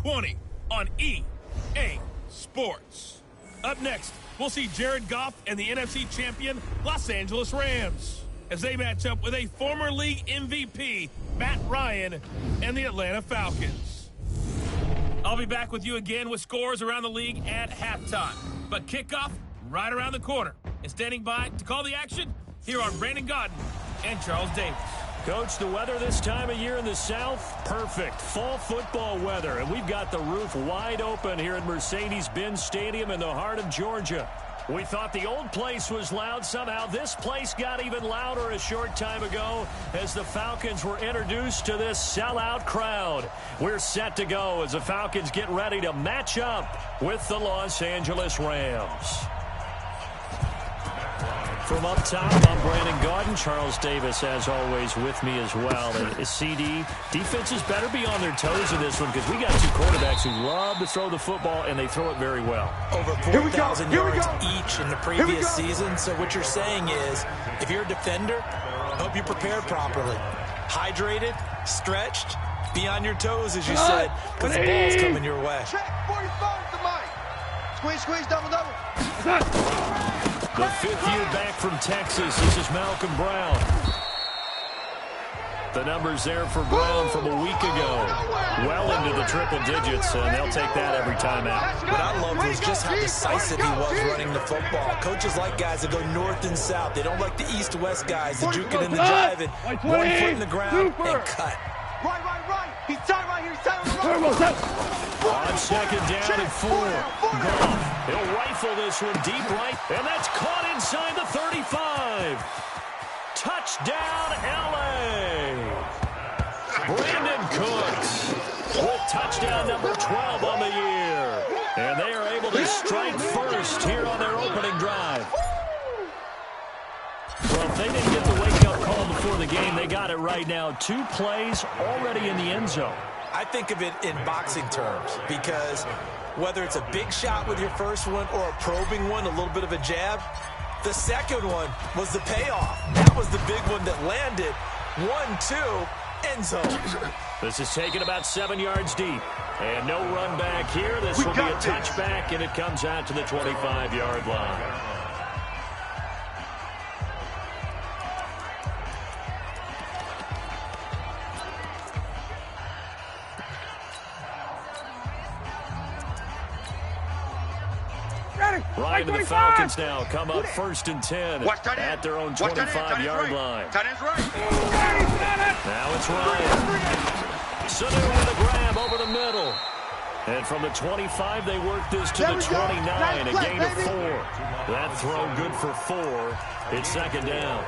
20 on EA Sports. Up next, we'll see Jared Goff and the NFC champion Los Angeles Rams as they match up with a former league MVP, Matt Ryan, and the Atlanta Falcons. I'll be back with you again with scores around the league at halftime. But kickoff right around the corner. And standing by to call the action, here are Brandon Gaudin and Charles Davis. Coach, the weather this time of year in the South, perfect. Fall football weather, and we've got the roof wide open here at Mercedes-Benz Stadium in the heart of Georgia. We thought the old place was loud. Somehow this place got even louder a short time ago as the Falcons were introduced to this sellout crowd. We're set to go as the Falcons get ready to match up with the Los Angeles Rams. From up top, I'm Brandon Gaudin. Charles Davis, as always, with me as well. And CD, defenses better be on their toes in this one because we got two quarterbacks who love to throw the football, and they throw it very well. Over 4,000 yards each in the previous season. So what you're saying is, if you're a defender, hope you're prepared properly. Hydrated, stretched, be on your toes, as you said, because the ball's coming your way. Check, 45 to Mike. Squeeze, double. The fifth year back from Texas. This is Malcolm Brown. The numbers there for Brown from a week ago. Well into the triple digits, and they'll take that every time out. What I loved was just how decisive he was running the football. Coaches like guys that go north and south. They don't like the east-west guys, the juking and the driving. 1 foot in the ground and cut. Right. He's tied right here. He's tied on the right. On second down and 4. Goff. He'll rifle this one deep right, and that's caught inside the 35. Touchdown, L.A. Brandon Cooks with touchdown number 12 on the year. And they are able to strike first here on their opening drive. Well, if they didn't get the wake-up call before the game, they got it right now. 2 plays already in the end zone. I think of it in boxing terms because whether it's a big shot with your first one or a probing one, a little bit of a jab, the second one was the payoff. That was the big one that landed. 1-2, end zone. This is taken about 7 yards deep. And no run back here. This will be a touchback, and it comes out to the 25-yard line. Ryan and the Falcons now come up 1st and 10 at their own 25-yard line. Now it's Ryan. Sanu with a grab over the middle. And from the 25, they work this to the 29, a gain of 4. That throw good for 4. It's second down.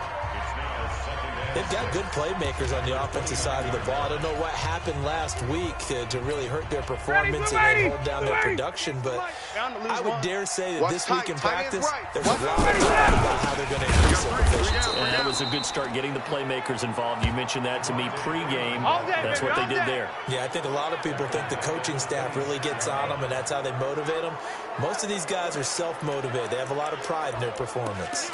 They've got good playmakers on the offensive side of the ball. I don't know what happened last week to really hurt their performance and then hold down their production, but I would dare say that this week in practice, there's a lot of talk about how they're going to increase their efficiency. And that was a good start getting the playmakers involved. You mentioned that to me pregame. That's what they did there. Yeah, I think a lot of people think the coaching staff really gets on them, and that's how they motivate them. Most of these guys are self-motivated. They have a lot of pride in their performance.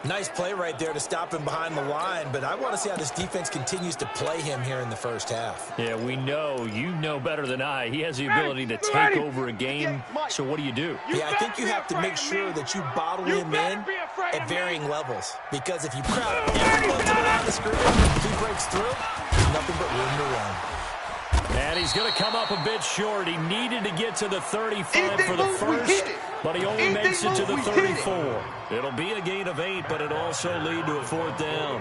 Nice play right there to stop him behind the line, but I want to see how this defense continues to play him here in the first half. Yeah, we know. You know better than I. He has the ability to take over a game, so what do? Yeah, I think you have to make sure that you bottle him in at varying levels, because if you crowd everyone to the line of scrimmage, if he breaks through, there's nothing but room to run. And he's going to come up a bit short. He needed to get to the 35 for the first, but he only makes it to the 34. It'll be a gain of 8, but it'll also lead to a 4th down.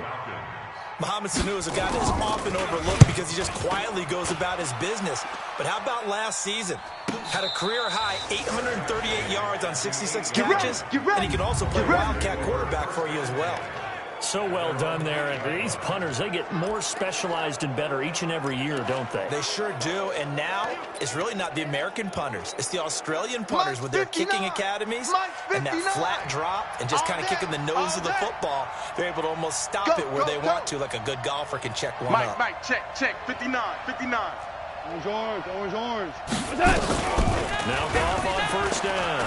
Mohamed Sanu is a guy that is often overlooked because he just quietly goes about his business. But how about last season? Had a career-high 838 yards on 66 catches, and he can also play wildcat quarterback for you as well. So well done there. And these punters, they get more specialized and better each and every year, don't they? They sure do. And now it's really not the American punters. It's the Australian punters with their kicking academies and that flat drop and just kind of kicking the nose of the football. They're able to almost stop it where they want to, like a good golfer can check one up. Mike, check. 59. Orange. Now Goff on first down.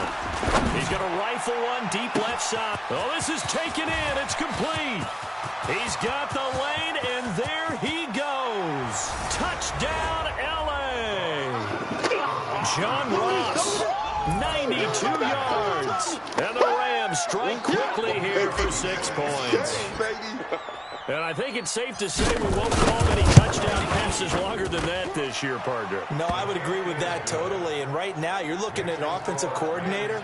He's going to rifle one deep left side. Oh, this is taken in. It's complete. He's got the lane, and there he goes. Touchdown, L.A. John Ross, 92 yards. And the Rams strike quickly here for 6 points. And I think it's safe to say we won't call many touchdown passes longer than that this year, partner. No, I would agree with that totally. And right now, you're looking at an offensive coordinator.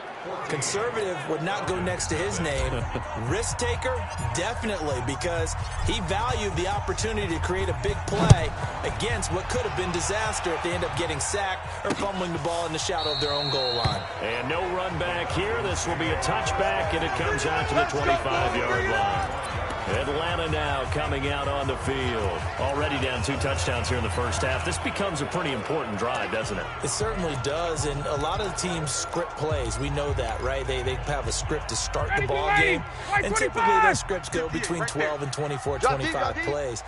Conservative would not go next to his name. Risk taker, definitely, because he valued the opportunity to create a big play against what could have been disaster if they end up getting sacked or fumbling the ball in the shadow of their own goal line. And no run back here. This will be a touchback, and it comes out to the 25-yard line. Atlanta now coming out on the field. Already down 2 touchdowns here in the first half. This becomes a pretty important drive, doesn't it? It certainly does, and a lot of the teams script plays. We know that, right? They have a script to start the ball game, and typically those scripts go between 12 and 24, 25 plays.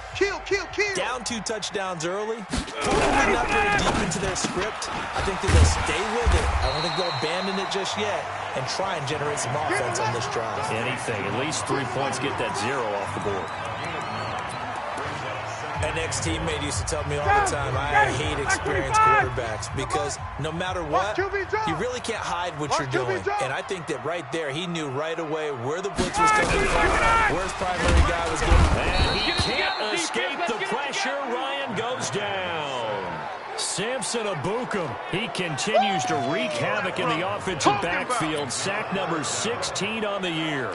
Down 2 touchdowns early, probably not very deep into their script. I think that they'll stay with it. I don't think they'll abandon it just yet and try and generate some offense on this drive. Anything. At least 3 points, get that 0 off the board. An ex-teammate used to tell me all the time, I hate experienced quarterbacks because no matter what, you really can't hide what you're doing. And I think that right there, he knew right away where the blitz was coming from, where his primary guy was going. And he can't escape the pressure. Ryan goes down. Samson Abukum, he continues to wreak havoc in the offensive backfield. Sack number 16 on the year.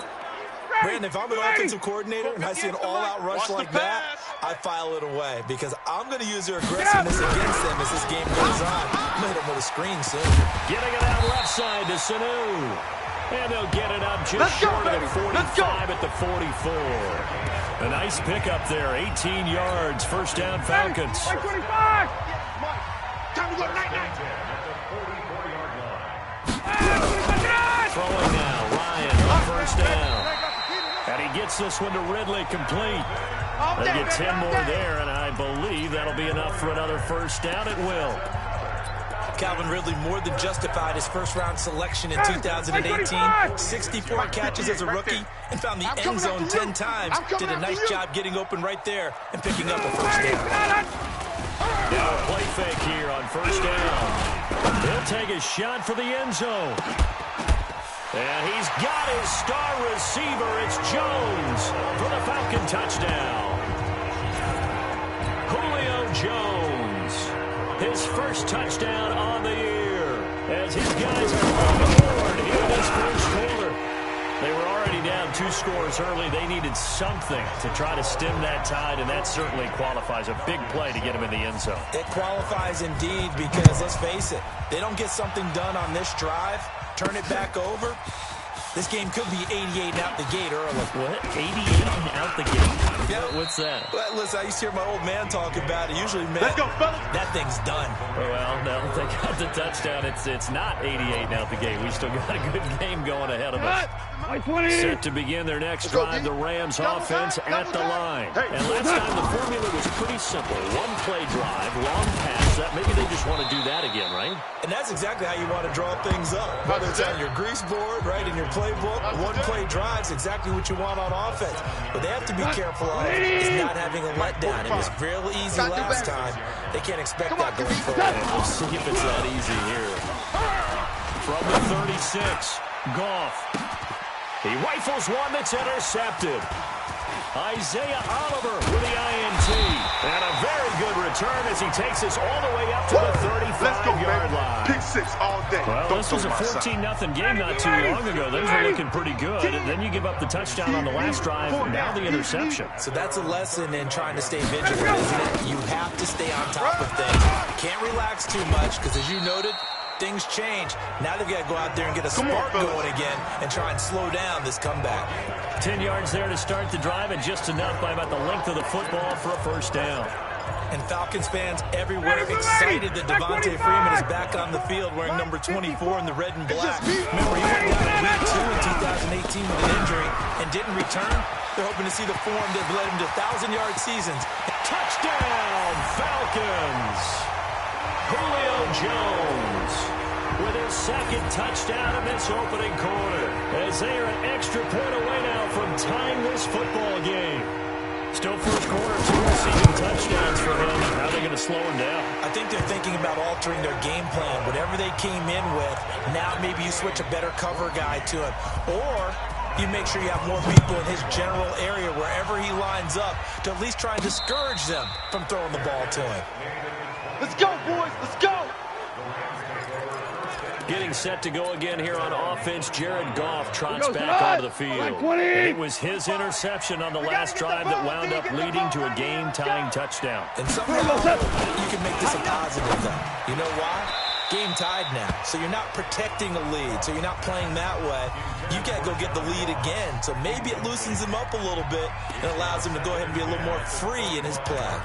Brandon, if I'm an offensive coordinator and I see an all-out rush like that, I file it away because I'm going to use their aggressiveness against them as this game goes on. I'm going to hit them with a screen soon. Getting it out left side to Sanu. And they'll get it up just short of the 45 at the 44. A nice pickup there, 18 yards, first down Falcons. Time to go, night-night. Throwing now, Ryan on first down. And he gets this one to Ridley complete. They'll get 10 more there, and I believe that'll be enough for another first down. It will. Calvin Ridley more than justified his first-round selection in 2018. 64 catches as a rookie and found the end zone 10 times. Did a nice job getting open right there and picking up a first down. Now a play fake here on first down. He'll take a shot for the end zone. And he's got his star receiver. It's Jones for the Falcon touchdown. Julio Jones, his first touchdown on the year. As his guys are on the board here in this first quarter. They were already down 2 scores early. They needed something to try to stem that tide, and that certainly qualifies. A big play to get him in the end zone. It qualifies indeed because, let's face it, they don't get something done on this drive, turn it back over, this game could be 88 and out the gate early. What? 88 and out the gate? Yeah. What's that? Well, listen, I used to hear my old man talk about it. Usually meant Let's go, fellas. that thing's done. Well, now that they got the touchdown, it's not 88 and out the gate. We still got a good game going ahead of us. Set to begin their next drive, the Rams offense at the line. And last time the formula was pretty simple. 1-play drive, long pass. Maybe they just want to do that again, right? And that's exactly how you want to draw things up. Whether it's on your grease board, right, in your playbook, 1-play drive's exactly what you want on offense. But they have to be careful of is not having a letdown. It was real easy last time. They can't expect that going forward. We'll see if it's that easy here. From the 36, Goff. He rifles one that's intercepted. Isaiah Oliver with the INT. And a very good return as he takes us all the way up to the 35-yard line. Pick 6 all day. Well, this was a 14-0 game not too long ago. Those were looking pretty good. And then you give up the touchdown on the last drive, now the interception. So that's a lesson in trying to stay vigilant, isn't it? You have to stay on top of things. Can't relax too much because, as you noted, things change. Now they've got to go out there and get a spark going again and try and slow down this comeback. 10 yards there to start the drive, and just enough by about the length of the football for a first down. And Falcons fans everywhere excited that Devontae Freeman is back on the field wearing number 24 in the red and black. Remember, he went down in week 2 in 2018 with an injury and didn't return. They're hoping to see the form that led him to 1,000-yard seasons. Touchdown, Falcons! Julio Jones with his second touchdown in this opening quarter, as they are an extra point away now from tying this football game. Still first quarter, 2 receiving touchdowns for him. How are they going to slow him down? I think they're thinking about altering their game plan. Whatever they came in with, now maybe you switch a better cover guy to him. Or you make sure you have more people in his general area wherever he lines up to at least try and discourage them from throwing the ball to him. Let's go, boys. Let's go. Getting set to go again here on offense. Jared Goff trots back onto the field. And it was his interception on the last drive that wound up leading to a game-tying touchdown. And somehow you can make this a positive, though. You know why? Game tied now. So you're not protecting a lead. So you're not playing that way. You can't go get the lead again. So maybe it loosens him up a little bit and allows him to go ahead and be a little more free in his play.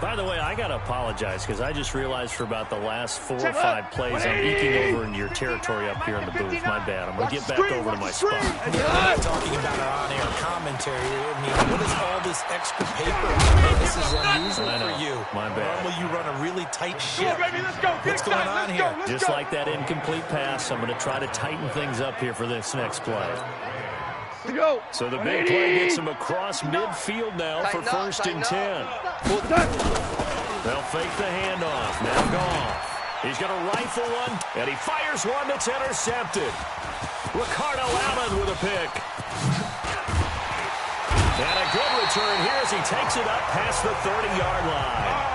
By the way, I got to apologize because I just realized for about the last 4 or 5 plays I'm eking over into your territory up here in the booth. My bad. I'm going to get back over to my spot. We're not talking about our on-air commentary. I mean, what is all this extra paper? Hey, this is unusual for you. My bad. Normally you run a really tight ship. What's going on here? Just like that incomplete pass, I'm going to try to tighten things up here for this next play. So the big play gets him across midfield now for 1st and 10. They'll fake the handoff. Now Goff. He's going to rifle one, and he fires one that's intercepted. Ricardo Allen with a pick. And a good return here as he takes it up past the 30-yard line.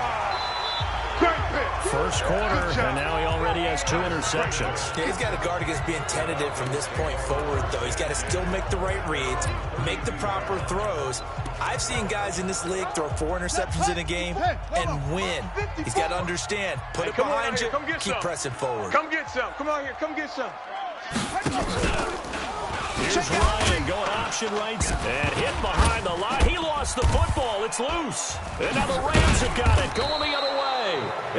First quarter, and now he already has 2 interceptions. Yeah, he's got to guard against being tentative from this point forward, though. He's got to still make the right reads, make the proper throws. I've seen guys in this league throw 4 interceptions in a game and win. He's got to understand, put it behind you, keep pressing forward. Come get some. Come on here. Come get some. Here's Ryan going option right and hit behind the line. He lost the football. It's loose. And now the Rams have got it going the other way.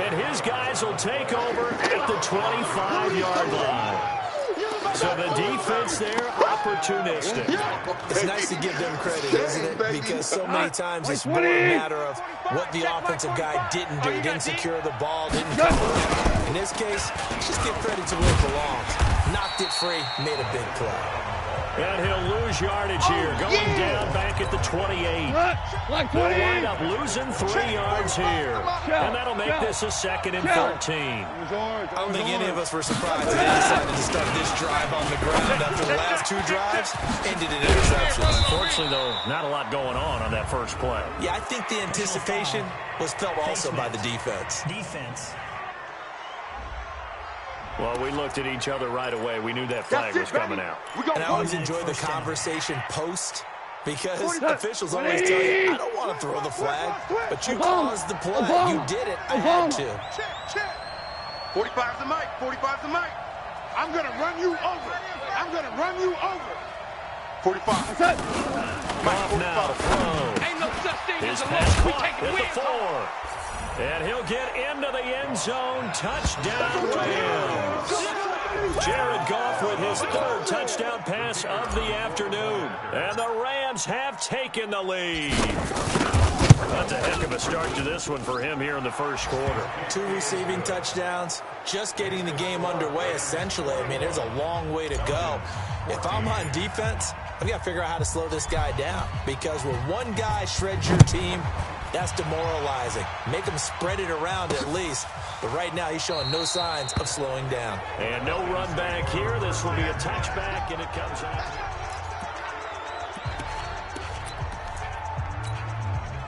And his guys will take over at the 25-yard line. So the defense there, opportunistic. It's nice to give them credit, isn't it? Because so many times it's more a matter of what the offensive guy didn't do. Didn't secure the ball, didn't cover. In this case, just give credit to where it belongs. Knocked it free, made a big play. And he'll lose yardage here, going down back at the 28. They'll wind up losing 3 yards here. And that'll make this a 2nd and 14. I don't think any of us were surprised that they decided to start this drive on the ground after the last 2 drives ended in interceptions. Unfortunately, though, not a lot going on that first play. Yeah, I think the anticipation was felt also by the defense. Well, we looked at each other right away. We knew that flag was coming out. And I always enjoy the conversation post because officials always tell you, I don't want to throw the flag, but you caused the play. You did it. I had to. 45's the mic. 45's the mic. I'm going to run you over. I'm going to run you over. 45. That's it. Goff now to throw. Ain't no such thing His as a pass loss. We caught take at it the 4. And he'll get into the end zone. Touchdown, Rams. Jared Goff with his 3rd touchdown pass of the afternoon. And the Rams have taken the lead. That's a heck of a start to this one for him here in the first quarter. 2 receiving touchdowns, just getting the game underway, essentially. I mean, there's a long way to go. If I'm on defense, I've got to figure out how to slow this guy down. Because when one guy shreds your team, that's demoralizing. Make him spread it around at least. But right now, he's showing no signs of slowing down. And no run back here. This will be a touchback, and it comes out.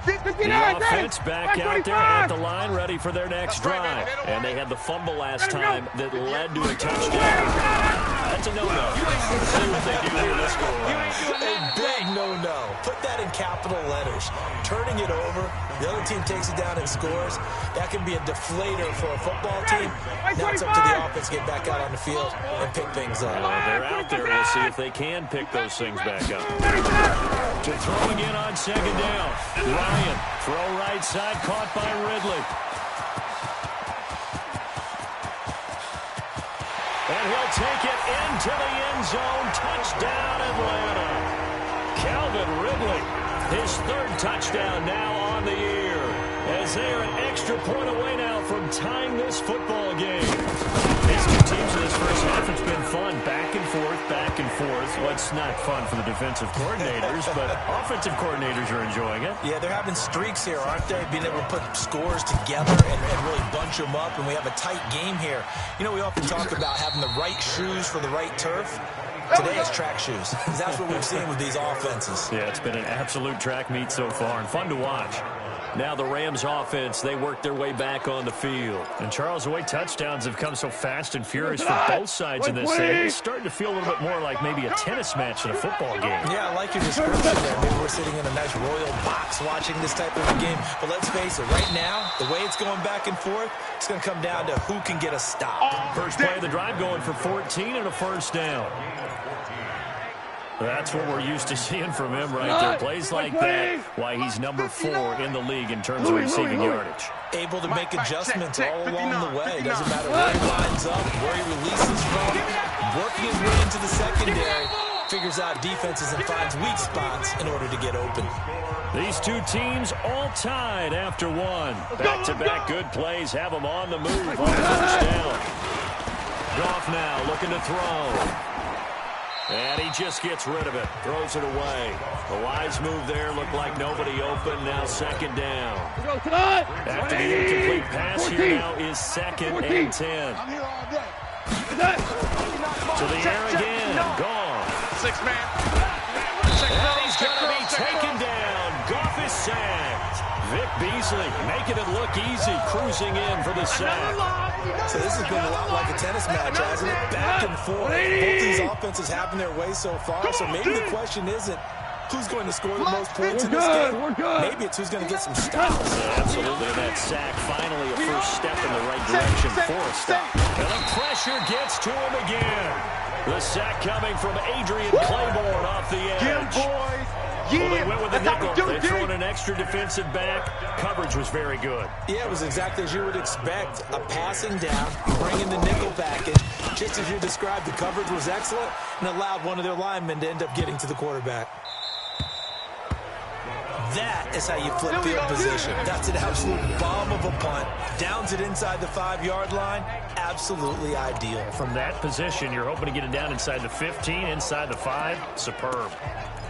The offense back out there at the line, ready for their next drive. And they had the fumble last time that led to a touchdown. That's a no-no. See what they do here this go around. A big no-no. Put that in capital letters. Turning it over, the other team takes it down and scores. That can be a deflator for a football team. Now it's up to the offense to get back out on the field and pick things up. Well, they're out there. We'll see if they can pick those things back up. To throw again on 2nd down. Ryan, throw right side, caught by Ridley. And he'll take it into the end zone. Touchdown, Atlanta. Calvin Ridley, his 3rd touchdown now on the year. As they are an extra point away now from tying this football game. These 2 teams in this first half, it's been fun. Back and forth, back back and forth. What's not fun for the defensive coordinators, but offensive coordinators are enjoying it. Yeah, they're having streaks here, aren't they? Being able to put scores together and really bunch them up, and we have a tight game here. You know, we often talk about having the right shoes for the right turf. Today it's track shoes. That's what we've seen with these offenses. Yeah, it's been an absolute track meet so far and fun to watch. Now the Rams offense, they work their way back on the field. And Charles, the way touchdowns have come so fast and furious for both sides in this thing, it's starting to feel a little bit more like maybe a tennis match than a football game. Yeah, I like your description there. Maybe we're sitting in a nice royal box watching this type of a game. But let's face it, right now, the way it's going back and forth, it's going to come down to who can get a stop. First play of the drive going for 14 and a first down. That's what we're used to seeing from him right there. Plays like that, why he's number 4 in the league in terms of receiving yardage. Able to make adjustments all along the way. Doesn't matter where he lines up, where he releases from. Working his way into the secondary. Figures out defenses and finds weak spots in order to get open. These two teams all tied after one. Back-to-back good plays have them on the move on first down. Goff now looking to throw. And he just gets rid of it. Throws it away. The wise move there. Looked like nobody open. Now second down. After the incomplete pass, here now is 2nd and 10. To the air again. Gone. 6-man. And he's going to be taken down. Goff is sacked. Vic Beasley making it look easy, cruising in for the sack. So this has been a lot like a tennis match, hasn't it? Back and forth. Both these offenses having their way so far. So maybe the question isn't who's going to score the most points in this game. Maybe it's who's going to get some stops. Absolutely. That sack finally a first step in the right direction for a stop. And the pressure gets to him again. The sack coming from Adrian Claiborne off the edge. Well, they went with the nickel. They threw in an extra defensive back. Coverage was very good. Yeah, it was exactly as you would expect. A passing down, bringing the nickel package. Just as you described, the coverage was excellent and allowed one of their linemen to end up getting to the quarterback. That is how you flip field position. That's an absolute bomb of a punt. Downs it inside the 5-yard line. Absolutely ideal. From that position, you're hoping to get it down inside the 15, inside the 5. Superb.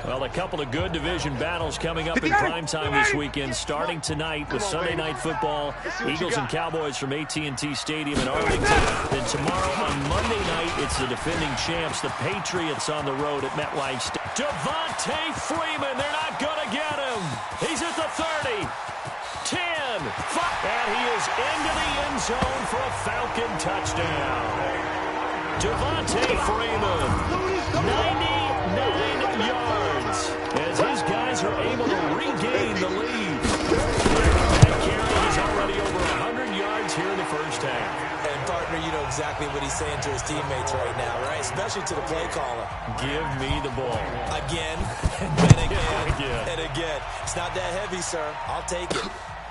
Well, a couple of good division battles coming up in primetime this weekend, starting tonight with Sunday Night Football, Eagles and Cowboys from AT&T Stadium in Arlington. Then tomorrow on Monday night, it's the defending champs, the Patriots, on the road at MetLife Stadium. Devontae Freeman, they're not going to get him. He's at the 30, 10, 5, and he is into the end zone for a Falcon touchdown. Devontae Freeman, 99 yards, as his guys are able to regain the lead. That carry is already over 100 yards here in the first half. And, partner, you know exactly what he's saying to his teammates right now, right? Especially to the play caller. Give me the ball. Again, and again, and again. It's not that heavy, sir. I'll take it.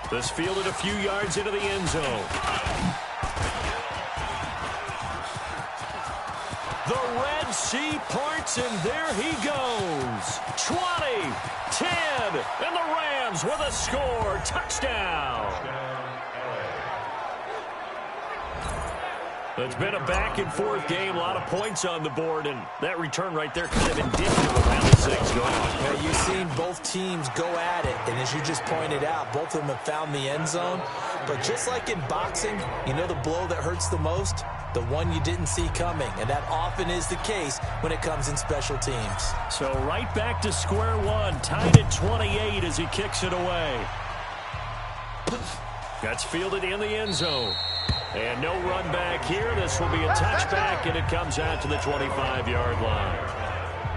This fielded a few yards into the end zone. The Red Sea parts, and there he goes. 20, 10, and the Rams with a score. Touchdown. It's been a back-and-forth game, a lot of points on the board, and that return right there kind of indicative of how this thing's going. Yeah, you've seen both teams go at it, and as you just pointed out, both of them have found the end zone. But just like in boxing, you know the blow that hurts the most? The one you didn't see coming, and that often is the case when it comes in special teams. So right back to square one, tied at 28 as he kicks it away. That's fielded in the end zone. And no run back here. This will be a touchback, and it comes out to the 25-yard line.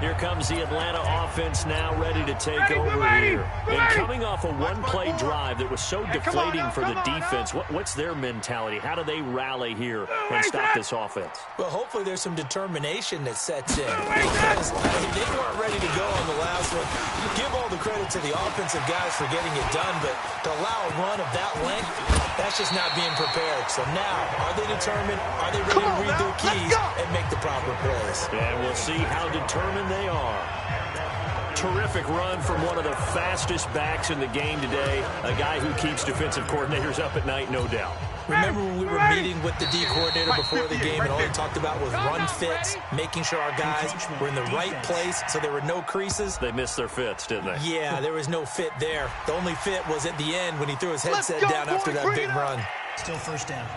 Here comes the Atlanta offense now ready to take over here. And coming off a one-play drive that was so deflating for the defense, what's their mentality? How do they rally here and stop this offense? Well, hopefully there's some determination that sets in. Because they weren't ready to go on the last one. You give all the credit to the offensive guys for getting it done, but to allow a run of that length, that's just not being prepared. So now, are they determined? Are they ready to read their keys and make the proper plays? And we'll see how determined they are. Terrific run from one of the fastest backs in the game today. A guy who keeps defensive coordinators up at night, no doubt. Remember when we were meeting with the D coordinator before the game and all he talked about was run fits, making sure our guys were in the right place so there were no creases? They missed their fits, didn't they? Yeah, there was no fit there. The only fit was at the end when he threw his headset down after that big run. Still first down.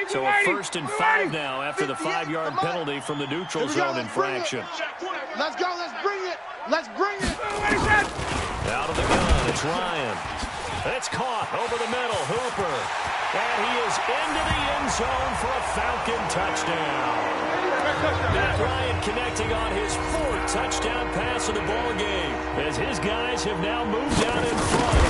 So a 1st and 5 now after the 5-yard penalty from the neutral zone infraction. Let's go. Let's bring it. Let's bring it. Out of the gun, it's Ryan. It's caught over the middle, Hooper. And he is into the end zone for a Falcon touchdown. Matt Ryan connecting on his 4th touchdown pass of the ball game as his guys have now moved down in front.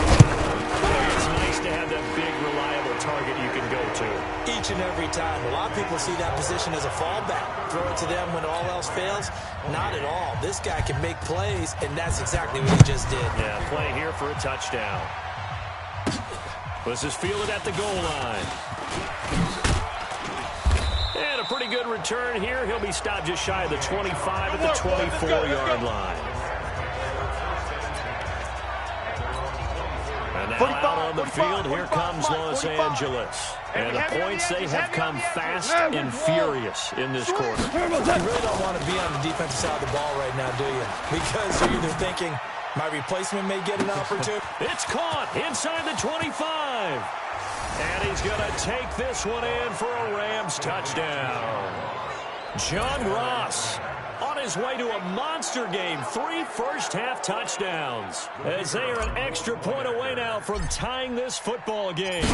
It's nice to have that big, reliable target you can go to. Each and every time. A lot of people see that position as a fallback. Throw it to them when all else fails. Not at all. This guy can make plays, and that's exactly what he just did. Yeah, play here for a touchdown. This is fielded at the goal line. And a pretty good return here. He'll be stopped just shy of the 25 at the 24-yard line. And now out on the field, here comes Los Angeles. And the points, they have come fast and furious in this quarter. You really don't want to be on the defensive side of the ball right now, do you? Because you're either thinking, my replacement may get an opportunity. It's caught inside the 25. And he's going to take this one in for a Rams touchdown. John Ross on his way to a monster game. 3 first-half touchdowns. As they are an extra point away now from tying this football game.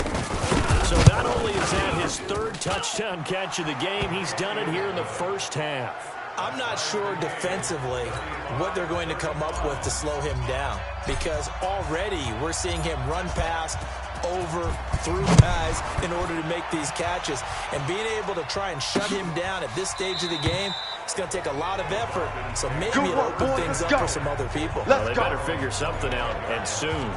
So not only is that his 3rd touchdown catch of the game, he's done it here in the first half. I'm not sure defensively what they're going to come up with to slow him down, because already we're seeing him run past, over, through guys in order to make these catches. And being able to try and shut him down at this stage of the game, it's going to take a lot of effort. So maybe it'll open things up for some other people. Well, they better figure something out, and soon.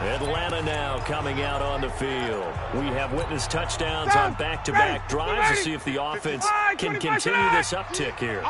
Atlanta now coming out on the field. We have witnessed touchdowns on back-to-back drives to see if the offense can continue this uptick here.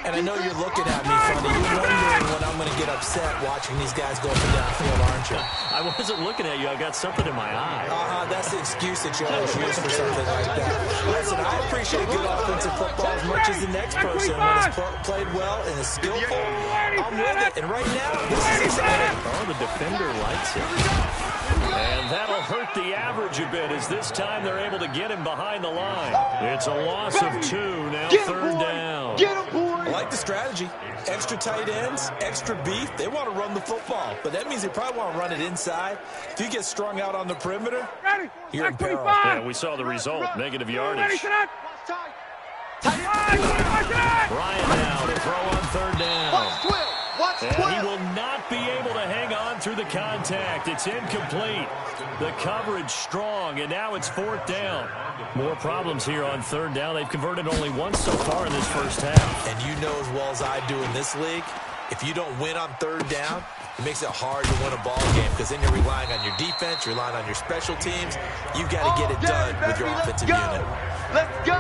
And I know you're looking at me funny. You're wondering when I'm going to get upset watching these guys go up and down field, aren't you? I wasn't looking at you. I got something in my eye. That's the excuse that you always use for something like that. Listen, I appreciate good offensive football as much as the next person. When it's played well and is skillful, I'm with it. And right now, this is exciting. Oh, the defender likes it. And that'll hurt the average a bit as this time they're able to get him behind the line. It's a loss of 2, now 3rd down. I like the strategy. Extra tight ends, extra beef. They want to run the football, but that means they probably want to run it inside. If you get strung out on the perimeter, you're in peril. Yeah, we saw the result, negative yardage. Ryan now to throw on 3rd down. And he will not be able to hang on through the contact. It's incomplete. The coverage strong, and now it's 4th down. More problems here on 3rd down. They've converted only once so far in this first half. And you know as well as I do in this league, if you don't win on 3rd down, it makes it hard to win a ball game because then you're relying on your defense, you're relying on your special teams. You've got to get it done with your offensive unit. Let's go.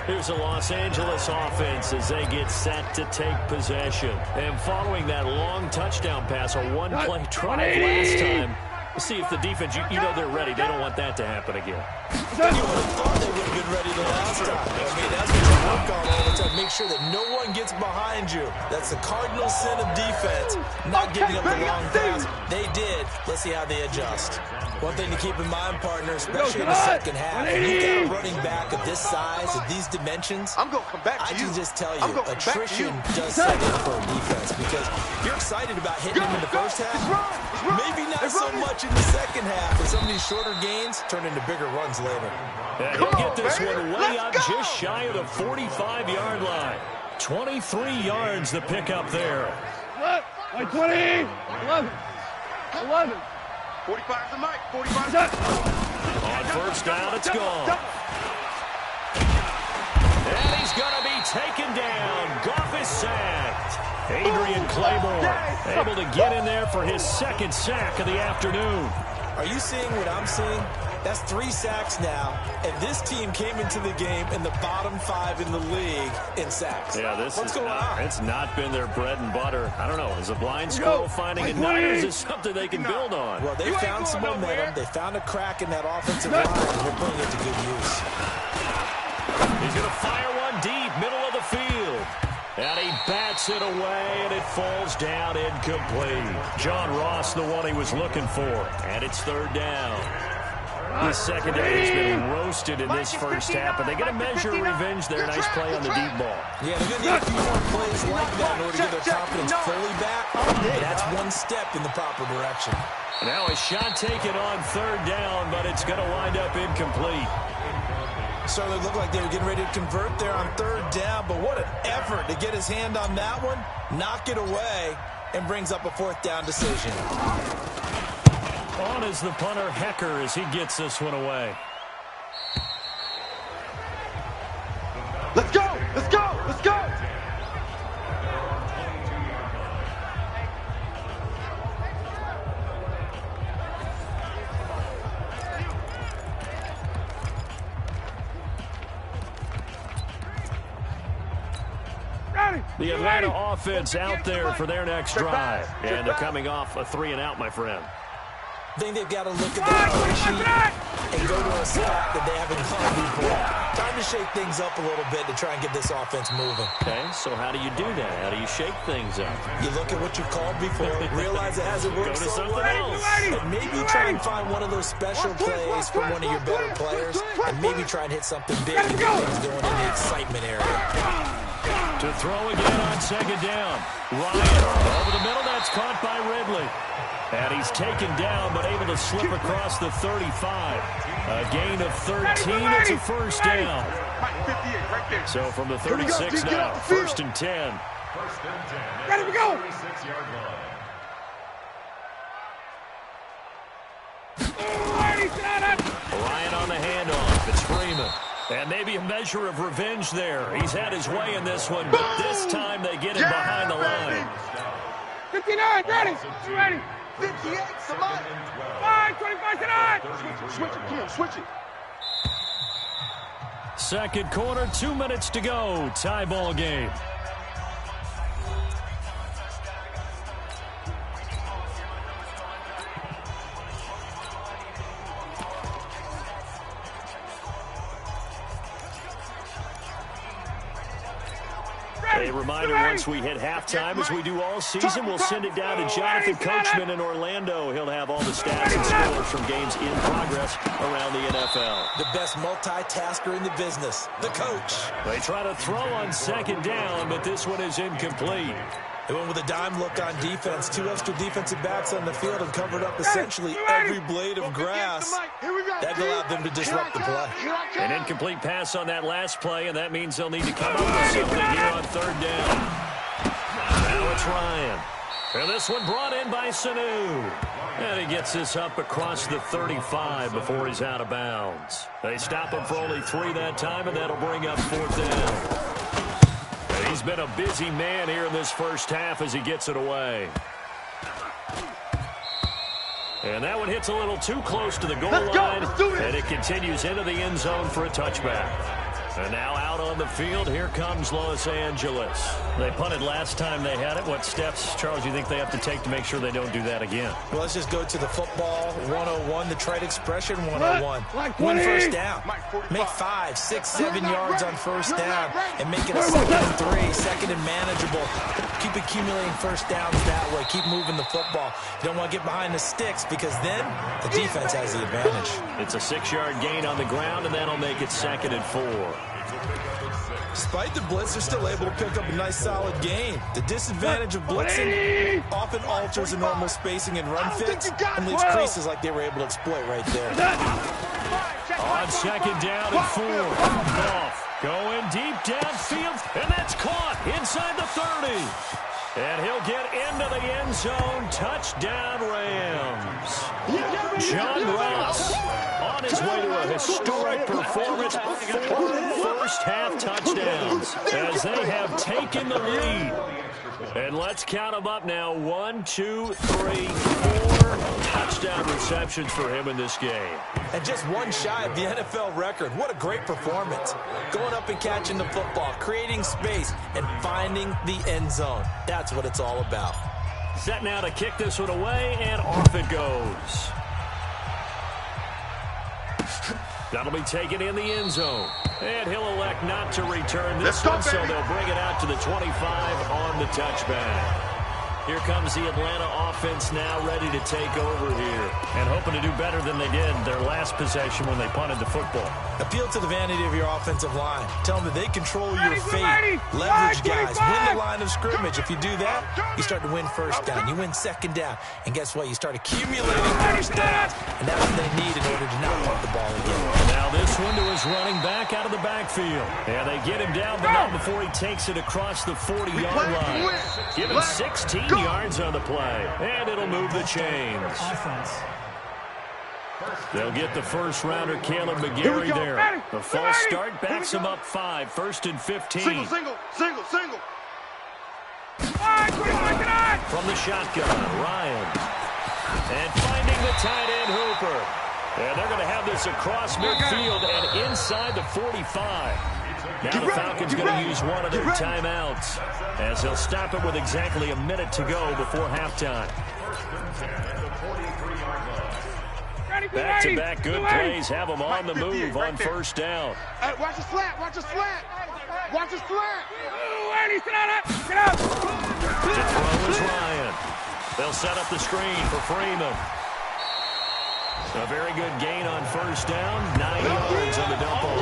Here's the Los Angeles offense as they get set to take possession. And following that long touchdown pass, a one-play drive last time, we'll see if the defense, you know they're ready. They don't want that to happen again. You would have thought they would have been ready the last time. I mean, that's what you work on all the time. Make sure that no one gets behind you. That's the cardinal sin of defense, not giving up the long pass. They did. Let's see how they adjust. One thing to keep in mind, partner, especially in the second half, when you got a running back of this size, of these dimensions, I'm going to come back to you. I can just tell you, attrition does set in for a defense because you're excited about hitting him in the first half. Maybe not so much in the second half, and some of these shorter gains turn into bigger runs later. And he'll get this one way up just shy of the 45-yard line. 23 yards the pickup there. 20, 11. 45 to Mike. 45 On 1st down, it's gone. And he's going to be taken down. Goff is sacked. Adrian Claymore able to get in there for his 2nd sack of the afternoon. Are you seeing what I'm seeing? That's 3 sacks now, and this team came into the game in the bottom 5 in the league in sacks. Yeah, What's going on? It's not been their bread and butter. I don't know. Is a blind squirrel finding a nut, or is this something they can build on? Well, they found some momentum. They found a crack in that offensive line, and they're putting it to good use. He's going to fire one deep, middle of the field. And he bats it away, and it falls down incomplete. John Ross, the one he was looking for, and it's 3rd down. The secondary has been roasted in this first half, but they get a measure of revenge there. Nice play on the deep ball. Yeah, they're going to need a few more plays like that in order to get their confidence fully back. And that's one step in the proper direction. Now a shot taken on 3rd down, but it's going to wind up incomplete. Certainly looked like they were getting ready to convert there on 3rd down, but what an effort to get his hand on that one, knock it away, and brings up a 4th down decision. On is the punter, Hecker, as he gets this one away. Let's go! Let's go! Let's go! The Atlanta offense out there for their next drive. And they're coming off a 3-and-out, my friend. I think they've got to look at that play sheet and go to a spot that they haven't gone before. Time to shake things up a little bit to try and get this offense moving. Okay, so how do you do that? How do you shake things up? You look at what you called before, realize it hasn't worked so well, and maybe try and find one of those special plays from one of your better players, and maybe try and hit something big and get things going in the excitement area. To throw again on 2nd down. Ryan over the middle. That's caught by Ridley. And he's taken down, but able to slip across the 35. A gain of 13. It's a 1st down. So from the 36 now, 1st and 10. Ready to go. Ryan on the handoff. It's Freeman. And maybe a measure of revenge there. He's had his way in this one, but this time they get him behind the line. 59, ready. You ready? 58, somebody. 5, 25 tonight. Switch it, Kim, switch it. 2nd quarter, 2 minutes to go. Tie ball game. A reminder, once we hit halftime, as we do all season, we'll send it down to Jonathan Coachman in Orlando. He'll have all the stats and scores from games in progress around the NFL. The best multitasker in the business, the coach. They try to throw on 2nd down, but this one is incomplete. They went with a dime look on defense. 2 extra defensive backs on the field and covered up essentially every blade of grass. That allowed them to disrupt the play. An incomplete pass on that last play, and that means they'll need to come up with something here on 3rd down. Now it's Ryan. And this one brought in by Sanu. And he gets this up across the 35 before he's out of bounds. They stop him for only 3 that time, and that'll bring up 4th down. He's been a busy man here in this first half as he gets it away. And that one hits a little too close to the goal line, and it continues into the end zone for a touchback. And now out on the field, here comes Los Angeles. They punted last time they had it. What steps, Charles, do you think they have to take to make sure they don't do that again? Well, let's just go to the football 101, the trite expression 101. Win 1st down. Make 5, 6, 7 yards on 1st down and make it a 2nd and 3, 2nd and manageable. Keep accumulating 1st downs that way. Keep moving the football. You don't want to get behind the sticks because then the defense has the advantage. It's a 6-yard gain on the ground, and that'll make it 2nd and 4. Despite the blitz, they're still able to pick up a nice, solid gain. The disadvantage of blitzing often alters the normal spacing and run fits and leaves creases like they were able to exploit right there. On 2nd down and 4. Goff going deep downfield, and that's caught inside the 30. And he'll get into the end zone. Touchdown, Rams. John Ross on his way to a historic performance. 4 first half touchdowns as they have taken the lead. And let's count them up now. 1, 2, 3, 4 touchdown receptions for him in this game. And just one shy of the NFL record. What a great performance. Going up and catching the football, creating space, and finding the end zone. That's what it's all about. Set now to kick this one away, and off it goes. That'll be taken in the end zone. And he'll elect not to return this one, so they'll bring it out to the 25 on the touchback. Here comes the Atlanta offense now ready to take over here. And hoping to do better than they did their last possession when they punted the football. Appeal to the vanity of your offensive line. Tell them that they control your fate. Leverage guys. Win the line of scrimmage. If you do that, you start to win first down. You win second down. And guess what? You start accumulating first downs. And that's what they need in order to not punt the ball again. Now this one to his running back out of the backfield. And they get him down, but not before he takes it across the 40-yard line. Give him 16 yards on the play. And it'll move the chains. They'll get the first-rounder, Caleb McGarry, there. The false start backs him up 5, 1st and 15. Single. From the shotgun, Ryan. And finding the tight end, Hooper. And they're going to have this across midfield and inside the 45. Now the Falcons going to use one of their timeouts as they'll stop it with exactly a minute to go before halftime. Back-to-back good plays have them on the move on first down. Hey, watch the slant. To throw is Ryan. They'll set up the screen for Freeman. A very good gain on first down. 9 yards on the dump off.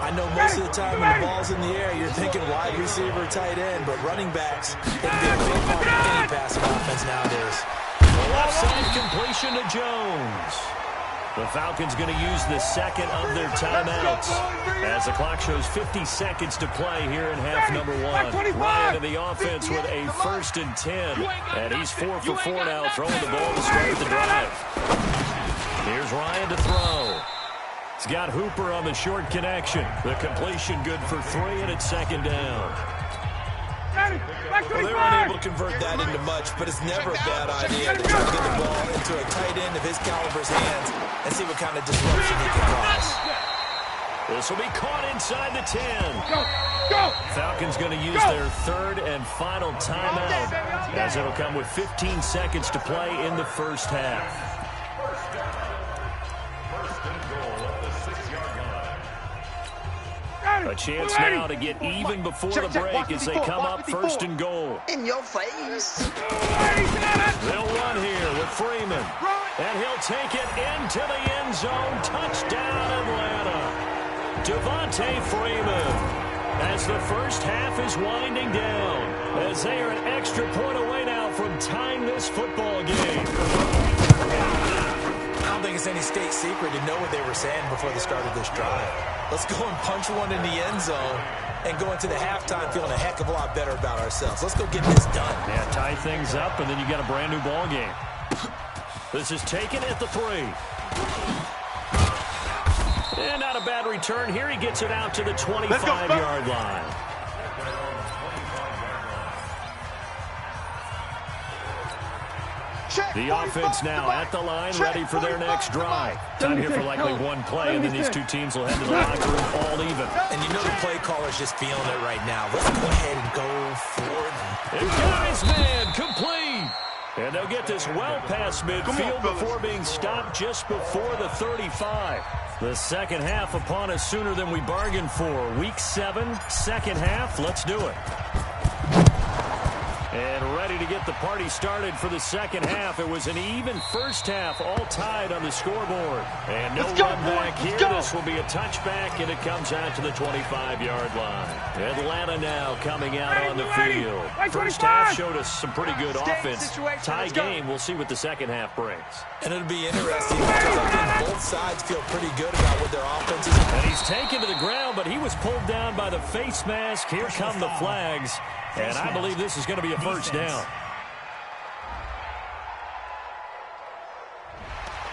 I know most of the time when the ball's in the air, you're thinking wide receiver, tight end, but running backs can be a big part of any passing offense nowadays. Left side completion to Jones. The Falcons going to use the second of their timeouts as the clock shows 50 seconds to play here in half number 1. Ryan to the offense with a 1st and 10. And he's 4 for 4 now, throwing the ball to start the drive. Here's Ryan to throw. He's got Hooper on the short connection. The completion good for 3, and it's second down. Well, they were unable to convert that into much, but it's never a bad idea to try to get the ball into a tight end of his caliber's hands and see what kind of disruption he can cause. This will be caught inside the 10. Falcons going to use their third and final timeout as it'll come with 15 seconds to play in the first half. A chance now to get even before the break as they come up 1st and goal. In your face. They'll run here with Freeman. And he'll take it into the end zone. Touchdown, Atlanta. Devontae Freeman. As the first half is winding down. As they are an extra point away now from tying this football game. I don't think it's any state secret to know what they were saying before the start of this drive. Let's go and punch one in the end zone and go into the halftime feeling a heck of a lot better about ourselves. Let's go get this done. Yeah, tie things up, and then you got a brand new ball game. This is taken at the 3. And not a bad return. Here he gets it out to the 25-yard line. The offense now at the line, ready for their next drive. Time here for likely one play, and then these two teams will head to the locker room all even. And you know the play caller's just feeling it right now. Let's go ahead and go for it. And guys, man, complete. And they'll get this well past midfield before being stopped just before the 35. The second half upon us sooner than we bargained for. Week 7, second half. Let's do it. And ready to get the party started for the second half. It was an even first half, all tied on the scoreboard. And no run back here. This will be a touchback, and it comes out to the 25-yard line. Atlanta now coming out on the field. First half showed us some pretty good offense. Tie game. We'll see what the second half brings. And it'll be interesting because I think both sides feel pretty good about what their offense is. And he's taken to the ground, but he was pulled down by the face mask. Here come the flags. And I believe this is going to be a first down.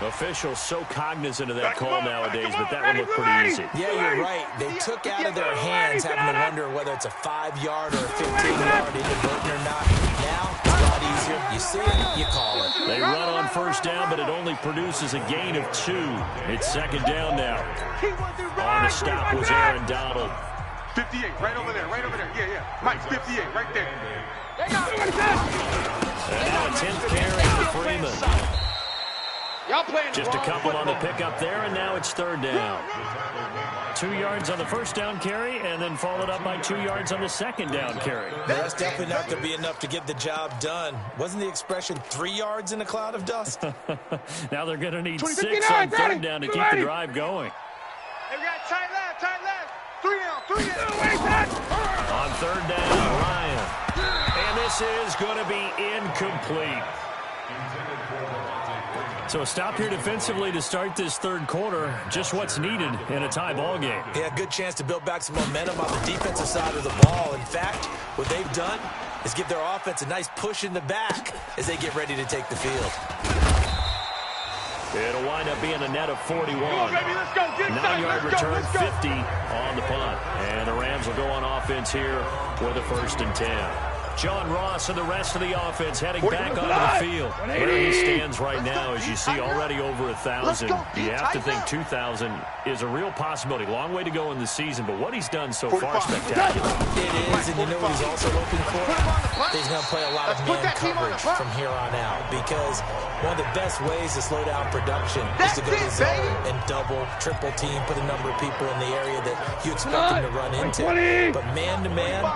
Officials so cognizant of that call nowadays, but that one looked pretty easy. Yeah, you're right. They took out of their hands having to wonder whether it's a 5-yard or a 15-yard inadvertent or not. Now, it's a lot easier. You see it, you call it. They run on first down, but it only produces a gain of 2. It's second down now. On the stop was Aaron Donald. 58, right over there, right over there. Yeah, yeah. Mike, 58, right there. And now a 10th carry for Freeman. Just a couple on the pickup there, and now it's third down. 2 yards on the first down carry, and then followed up by 2 yards on the second down carry. That's definitely not going to be enough to get the job done. Wasn't the expression 3 yards in a cloud of dust? Now they're going to need 6 on third down to keep the drive going. Hey, we got tight left. 3 down. On third down, Ryan. And this is going to be incomplete. So a stop here defensively to start this third quarter. Just what's needed in a tie ball game. Yeah, good chance to build back some momentum on the defensive side of the ball. In fact, what they've done is give their offense a nice push in the back as they get ready to take the field. It'll wind up being a net of 41. Let's go. 9-yard return, 50 on the punt. And the Rams will go on offense here with a 1st and 10. John Ross and the rest of the offense heading back onto the field. Where he stands right now, as you see, already over 1,000. You have to think 2,000 is a real possibility. Long way to go in the season, but what he's done so far, spectacular. It is, and you know what he's also looking for? He's going to play a lot of man coverage from here on out, because one of the best ways to slow down production is to go to zone and double, triple team, put a number of people in the area that you expect him to run into. But man-to-man,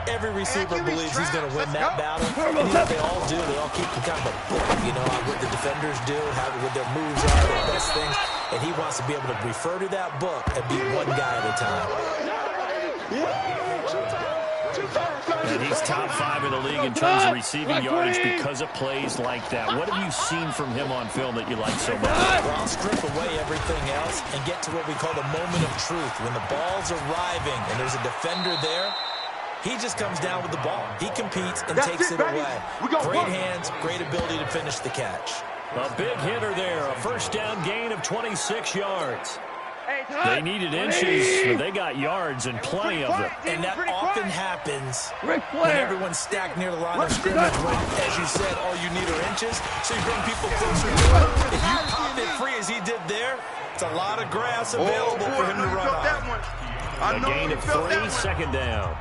every receiver believes he's going to win that battle. And you know, they all do. They all keep kind of a book, you know, what the defenders do, what their moves are, their best things. And he wants to be able to refer to that book and beat one guy at a time. And he's top 5 in the league in terms of receiving yardage because of plays like that. What have you seen from him on film that you like so much? Well, I'll strip away everything else and get to what we call the moment of truth. When the ball's arriving and there's a defender there, he just comes down with the ball. He competes and takes it away. Great hands, great ability to finish the catch. A big hitter there. A first down gain of 26 yards. They needed inches, but they got yards and plenty of them. And that often happens when everyone's stacked near the line of scrimmage when, as you said, all you need are inches. So you bring people closer to it. If you pop it free as he did there, it's a lot of grass available for him to run on. A gain of 3, second down.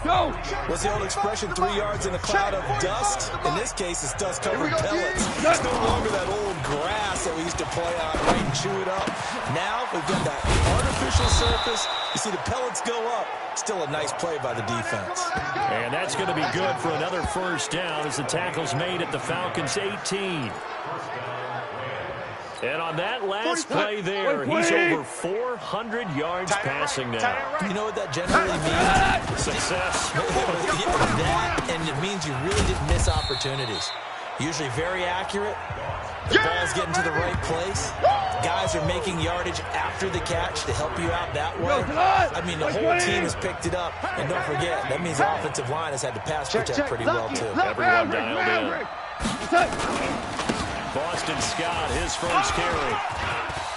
Go! What's the old expression, 3 yards in a cloud of dust? In this case, it's dust-covered pellets. It's no longer that old grass that we used to play on, right, and chew it up. Now, we've got that artificial surface. You see the pellets go up. Still a nice play by the defense. And that's going to be good for another first down as the tackle's made at the Falcons' 18. And on that last play there, he's over 400 yards passing now. You know what that generally means? Success. That, and it means you really didn't miss opportunities. Usually very accurate. The ball's getting to the right place. Guys are making yardage after the catch to help you out that way. I mean, the whole team has picked it up. And don't forget, that means the offensive line has had to pass protect pretty well, too. Everyone dialed in. Boston Scott, his first carry.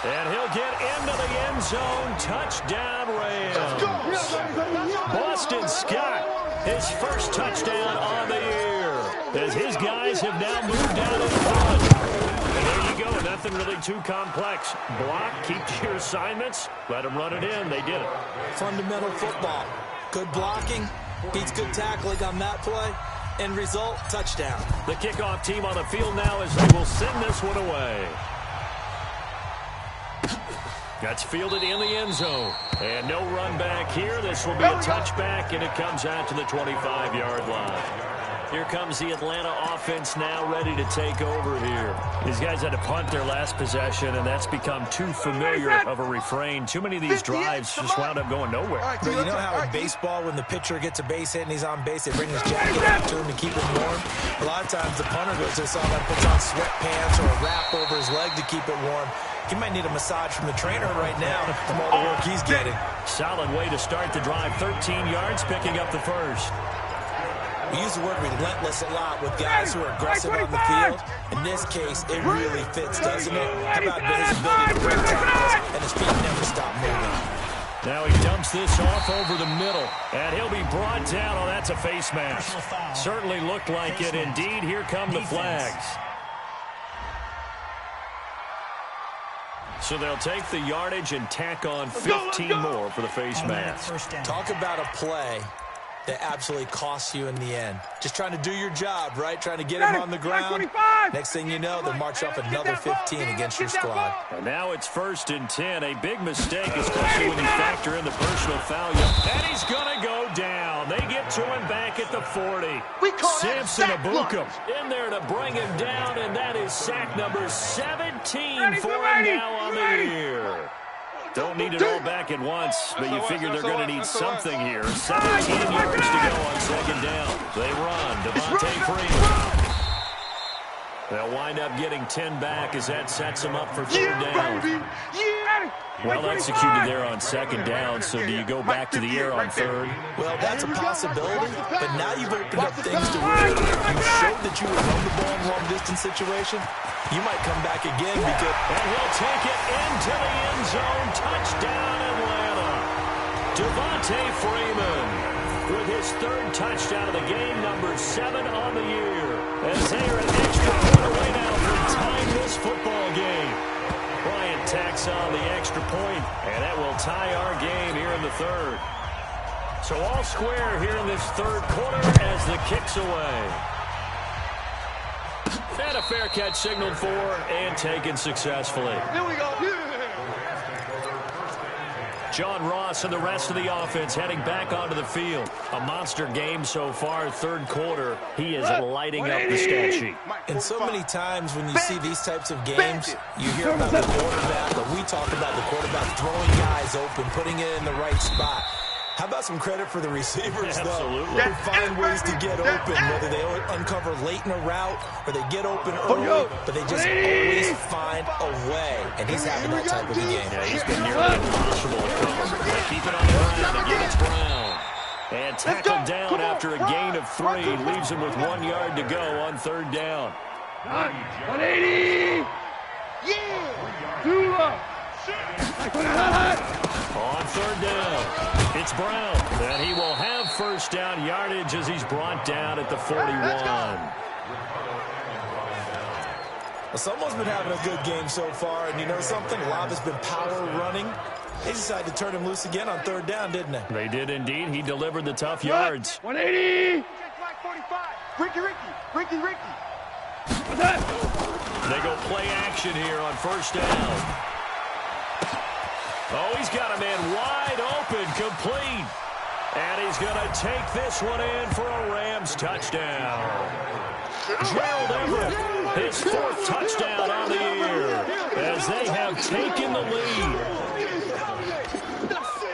And he'll get into the end zone. Touchdown, Rams. Boston Scott, his first touchdown on the year. As his guys have now moved down in front. And there you go. Nothing really too complex. Block, keep to your assignments. Let them run it in. They did it. Fundamental football. Good blocking. Beats good tackling on that play. End result, touchdown. The kickoff team on the field now as they will send this one away. That's fielded in the end zone. And no run back here. This will be a touchback, and it comes out to the 25-yard line. Here comes the Atlanta offense now ready to take over here. These guys had to punt their last possession, and that's become too familiar of a refrain. Too many of these drives just wound up going nowhere. But you know how in baseball, when the pitcher gets a base hit and he's on base, they bring his jacket out to him to keep him warm? A lot of times the punter goes to the sideline, puts on sweatpants or a wrap over his leg to keep it warm. He might need a massage from the trainer right now from all the work he's getting. Solid way to start the drive. 13 yards, picking up the first. We use the word relentless a lot with guys who are aggressive on the field. In this case, it really fits, doesn't it? How about his ability to break tackles and his feet never stop moving? Now he dumps this off over the middle, and he'll be brought down. Oh, that's a face mask. Certainly looked like it. Indeed, here come the flags. So they'll take the yardage and tack on 15 more for the face mask. Talk about a play that absolutely costs you in the end. Just trying to do your job, right? Trying to get him on the ground. Next thing you know, they'll march off another 15 against your squad. And now it's 1st and 10. A big mistake, especially when you factor in the personal foul. And he's going to go down. They get to him back at the 40. Samson Abukum in there to bring him down, and that is sack number 17 for him now on the year. Don't need it all back at once, but you figure they're going to need something here. 17 yards to go on 2nd down. They run. Devontae Freeman. They'll wind up getting 10 back as that sets them up for 3rd down. Well executed there on 2nd down, so do you go back to the air on 3rd? Well, that's a possibility, but now you've opened up things to where you showed that you would run the ball in a long-distance situation. You might come back again because... And he'll take it into the end zone. Touchdown, Atlanta. Devontae Freeman with his 3rd touchdown of the game, number 7 on the year. As they are an extra point away now from tying this football game. Bryant tacks on the extra point, and that will tie our game here in the 3rd. So all square here in this 3rd quarter as the kick's away. And a fair catch signaled for and taken successfully. Here we go. John Ross and the rest of the offense heading back onto the field. A monster game so far, 3rd quarter. He is lighting up the stat sheet. And so many times when you see these types of games, you hear about the quarterback, but we talk about the quarterback throwing guys open, putting it in the right spot. How about some credit for the receivers, though? Absolutely. They find ways to get open, whether they uncover late in a route or they get open early, but they just always find a way. And he's having that type of a game. Yeah, he's been nearly impossible to cover. They keep it on the ground. Again, it's Brown. And tackled down after a gain of 3. Leaves him with 1 yard to go on 3rd down. 180. Yeah. On 3rd down. It's Brown, and he will have 1st down yardage as he's brought down at the 41. Well, someone's been having a good game so far, and you know something? A lot has been power running. They decided to turn him loose again on 3rd down, didn't they? They did indeed. He delivered the tough yards. 180. Ricky. What's that? They go play action here on 1st down. Oh, he's got a man wide open, complete. And he's going to take this one in for a Rams touchdown. Gerald Everett, his 4th touchdown on the year, as they have taken the lead.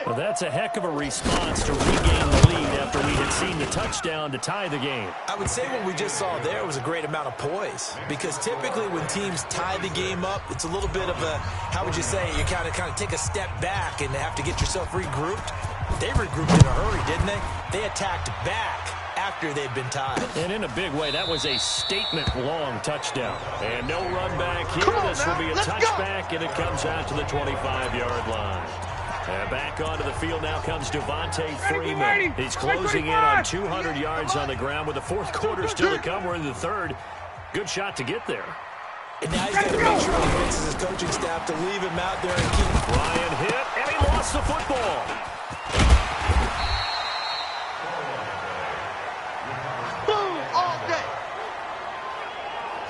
Well, that's a heck of a response to regain the lead after we had seen the touchdown to tie the game. I would say what we just saw there was a great amount of poise, because typically when teams tie the game up, it's a little bit of a, how would you say, you kind of take a step back and have to get yourself regrouped. They regrouped in a hurry, didn't they? They attacked back after they'd been tied. And in a big way, that was a statement-long touchdown. And no run back here. This will be a touchback, and it comes out to the 25-yard line. And back onto the field now comes Devontae Freeman. He's closing in on 200 yards on the ground with the 4th quarter still to come. We're in the 3rd. Good shot to get there. And now he's got to make sure he convinces his coaching staff to leave him out there and keep. Ryan hit, and he lost the football. Boom, all day.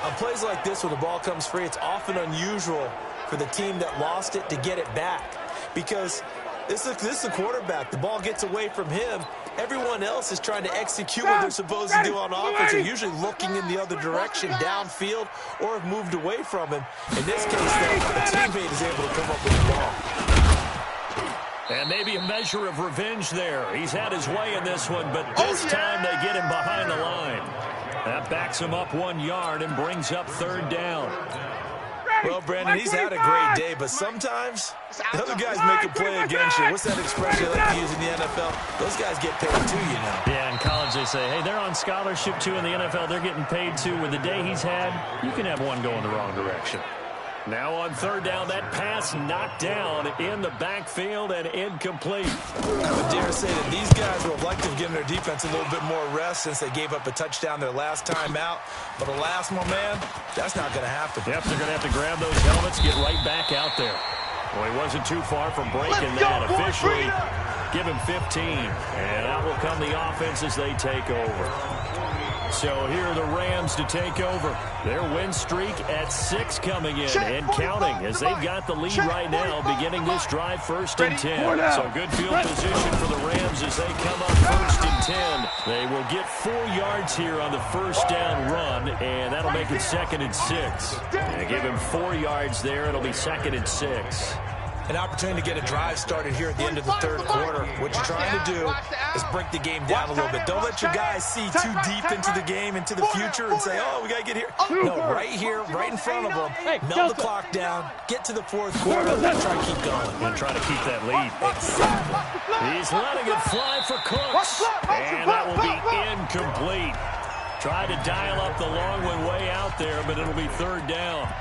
On plays like this, when the ball comes free, it's often unusual for the team that lost it to get it back. Because this is the quarterback. The ball gets away from him. Everyone else is trying to execute what they're supposed to do on offense. They're usually looking in the other direction, downfield, or have moved away from him. In this case, though, the teammate is able to come up with the ball. And maybe a measure of revenge there. He's had his way in this one, but this time they get him behind the line. That backs him up 1 yard and brings up 3rd down. way! Well, Brandon, he's had a great day, but sometimes the other guys make a play against you. What's that expression they like to use in the NFL? Those guys get paid too, you know. Yeah, in college they say, hey, they're on scholarship too. In the NFL, they're getting paid too. With the day he's had, you can have one going the wrong direction. Now on third down, that pass knocked down in the backfield and incomplete. I would dare say that these guys would have liked to have given their defense a little bit more rest since they gave up a touchdown their last time out. But alas, my man, that's not going to happen. Yep, they're going to have to grab those helmets, get right back out there. Well, he wasn't too far from breaking that. Officially, give him 15. And out will come the offense as they take over. So here are the Rams to take over. Their win streak at 6 coming in and counting as they've got the lead right now, beginning this drive 1st and 10. So good field position for the Rams as they come up 1st and 10. They will get 4 yards here on the first down run, and that'll make it 2nd and 6. And give him 4 yards there. It'll be 2nd and 6. An opportunity to get a drive started here at the end of the third quarter. What you're trying to do is break the game down a little bit. Don't let your guys see too deep into the game, into the future, and say, oh, we got to get here. No, right here, right in front of them. Melt the clock down, get to the fourth quarter, and try to keep going. And try to keep that lead. Exactly. He's letting it fly for Cooks. And that will be incomplete. Tried to dial up the long one way out there, but it'll be third down.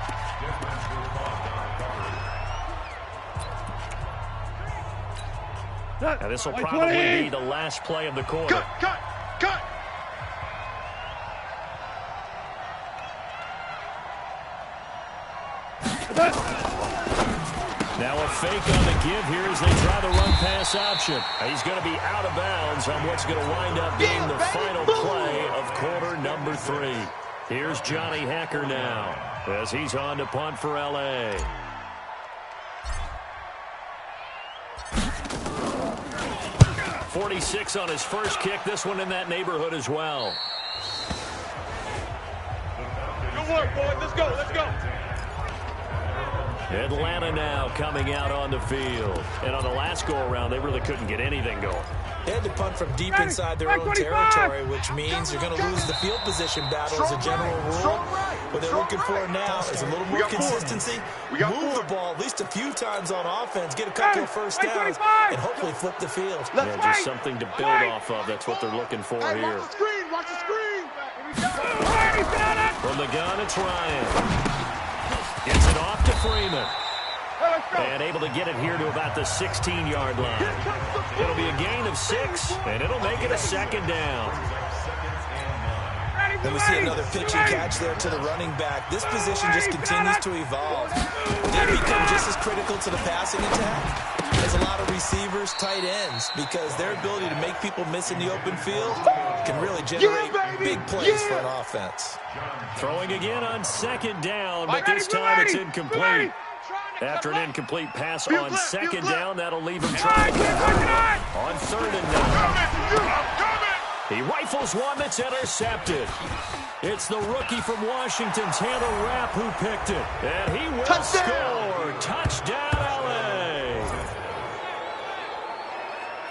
Now this will probably be the last play of the quarter. Cut! Now a fake on the give here as they try the run-pass option. He's going to be out of bounds on what's going to wind up being the final play of quarter number 3. Here's Johnny Hacker now as he's on to punt for L.A. .46 on his first kick. This one in that neighborhood as well. Good work, boys. Let's go. Atlanta now coming out on the field. And on the last go-around, they really couldn't get anything going. They had to punt from deep inside their own territory, which means you're going to lose the field position battle as a general rule. What they're looking for now is a little more consistency. Move the ball at least a few times on offense, get a couple of first downs, and hopefully flip the field. Yeah, just something to build off of. That's what they're looking for here. Watch the screen! From the gun, it's Ryan. Gets it off to Freeman. And able to get it here to about the 16-yard line. It'll be a gain of 6, and it'll make it a 2nd down. Then we see another pitch and catch there to the running back. This position just continues to evolve. They become just as critical to the passing attack as a lot of receivers, tight ends, because their ability to make people miss in the open field can really generate big plays for an offense. Throwing again on 2nd down, but this time it's incomplete. After an incomplete pass on 2nd down, that'll leave him trying to convert on 3rd and 9. He rifles one that's intercepted. It's the rookie from Washington, Taylor Rapp, who picked it. And he will score. Touchdown, L.A.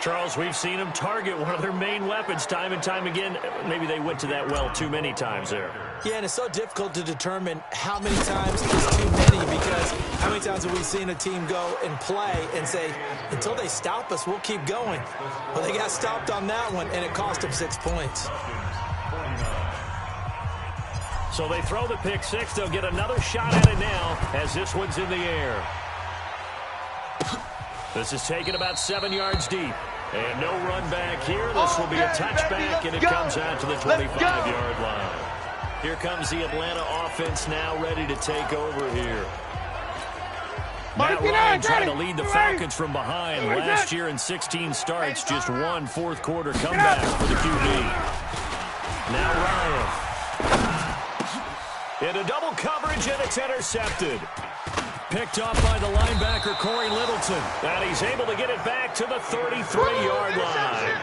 Charles, we've seen him target one of their main weapons time and time again. Maybe they went to that well too many times there. Yeah, and it's so difficult to determine how many times is too many, because how many times have we seen a team go and play and say, until they stop us, we'll keep going. Well, they got stopped on that one, and it cost them 6 points. So they throw the pick 6. They'll get another shot at it now as this one's in the air. This is taken about 7 yards deep. And no run back here. This will be a touchback, and it comes out to the 25-yard line. Here comes the Atlanta offense now ready to take over here. Matt Ryan trying to lead the Falcons from behind. Last year in 16 starts, just one fourth-quarter comeback for the QB. Now Ryan. Into double coverage, and it's intercepted. Picked off by the linebacker, Corey Littleton. And he's able to get it back to the 33-yard line.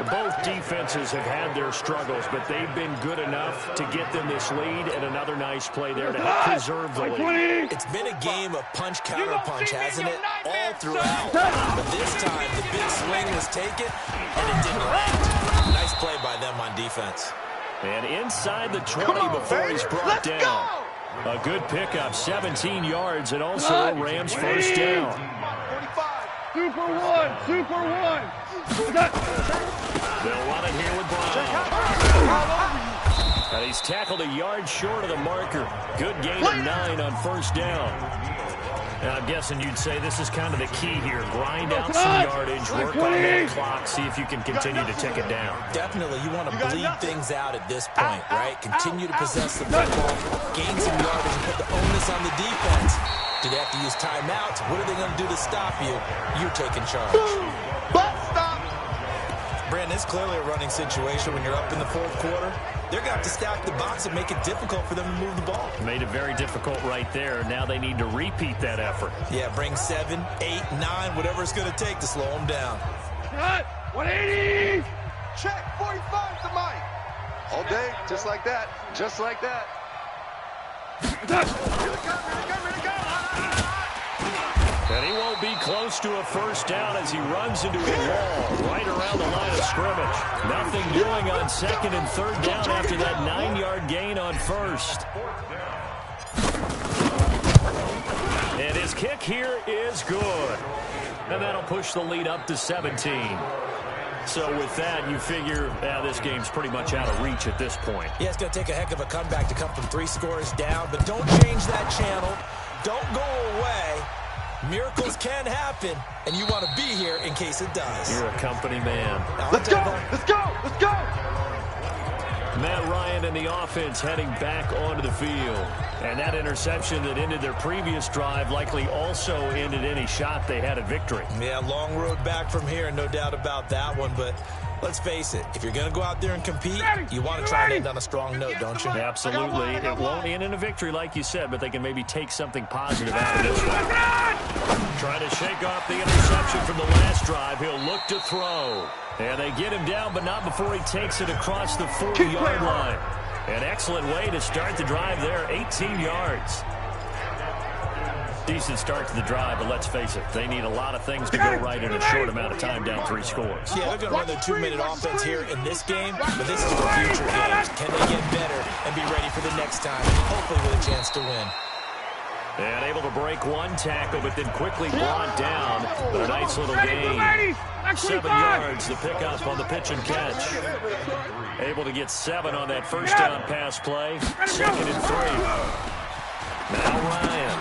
Both defenses have had their struggles, but they've been good enough to get them this lead, and another nice play there to help preserve the lead. It's been a game of punch-counter-punch, hasn't it? All throughout. But this time, the big swing was taken, and it didn't land. Nice play by them on defense. And inside the 20 before he's brought down. A good pickup, 17 yards, and also a Rams first down. Super one. They'll run it here with Brown. And he's tackled a yard short of the marker. Good gain of 9 on first down. And I'm guessing you'd say this is kind of the key here. Grind out some yardage, work on that clock, see if you can continue to tick it down. Definitely. You want to bleed things out at this point, right? Continue to possess the football, gain some yardage, and put the onus on the defense. Do they have to use timeouts? What are they going to do to stop you? You're taking charge. Brandon, it's clearly a running situation when you're up in the fourth quarter. They're going to have to stack the box and make it difficult for them to move the ball. Made it very difficult right there. Now they need to repeat that effort. Yeah, bring 7, 8, 9, whatever it's going to take to slow them down. Cut. 180. Check 45 to Mike. All day, just like that. Just like that. And he won't be close to a first down as he runs into a wall right around the line of scrimmage. Nothing doing on second and third down after that 9-yard gain on first. And his kick here is good. And that'll push the lead up to 17. So with that, you figure this game's pretty much out of reach at this point. Yeah, it's going to take a heck of a comeback to come from 3 scores down, but don't change that channel. Don't go away. Miracles can happen, and you want to be here in case it does. You're a company man. Let's go. Matt Ryan and the offense heading back onto the field. And that interception that ended their previous drive likely also ended any shot they had at victory. Yeah, long road back from here, no doubt about that one. But let's face it, if you're going to go out there and compete, you want to try and end on a strong note, don't you? Absolutely. It won't end in a victory like you said, but they can maybe take something positive out of this one. Trying to shake off the interception from the last drive. He'll look to throw. And they get him down, but not before he takes it across the 40-yard line. An excellent way to start the drive there, 18 yards. Decent start to the drive, but let's face it, they need a lot of things to go right in a short amount of time, down 3 scores. Yeah, they're going to run their 2-minute offense here in this game, but this is for future games. Can they get better and be ready for the next time, hopefully with a chance to win? And able to break one tackle, but then quickly brought down. But a nice little gain. 7 yards, the pickup on the pitch and catch. Able to get 7 on that first down pass play. 2nd and 3. Now Ryan.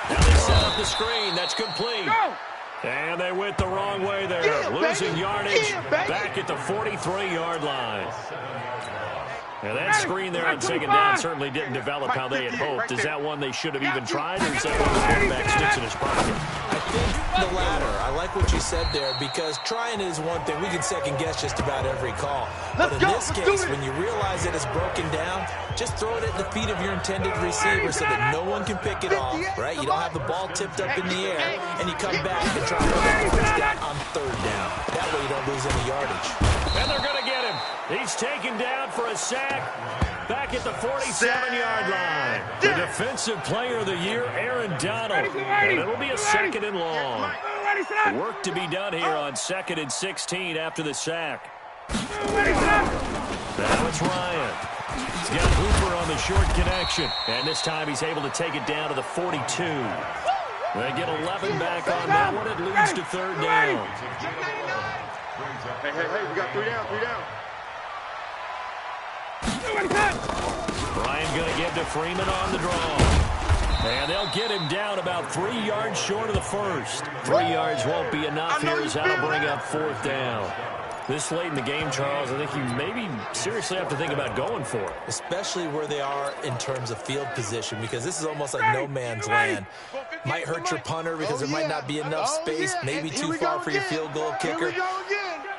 Now they set up the screen. That's complete. And they went the wrong way there. Losing yardage back at the 43-yard line. Now that screen there on 2nd down certainly didn't develop how they had hoped. Is that one they should have even tried, or is that one the quarterback sticks in his pocket? I think the latter. I like what you said there, because trying is one thing. We can second-guess just about every call. But in this case, when you realize that it's broken down, just throw it at the feet of your intended receiver so that no one can pick it off, right? You don't have the ball tipped up in the air, and you come back and try to get the first down on 3rd down. That way you don't lose any yardage. And they're going to get him. He's taken down for a sack back at the 47-yard line. The Defensive Player of the Year, Aaron Donald. And it'll be a 2nd and long. Work to be done here on 2nd and 16 after the sack. Now it's Ryan. He's got Hooper on the short connection. And this time he's able to take it down to the 42. They get 11 back on that one. It leads to 3rd down. Hey, we got 3 down, 3 down. Ryan going to give to Freeman on the draw. And they'll get him down about 3 yards short of the first. 3 yards won't be enough here as that'll bring up 4th down. This late in the game, Charles, I think you maybe seriously have to think about going for it. Especially where they are in terms of field position, because this is almost like no man's land. Might hurt your punter because there might not be enough space, maybe too far for your field goal kicker.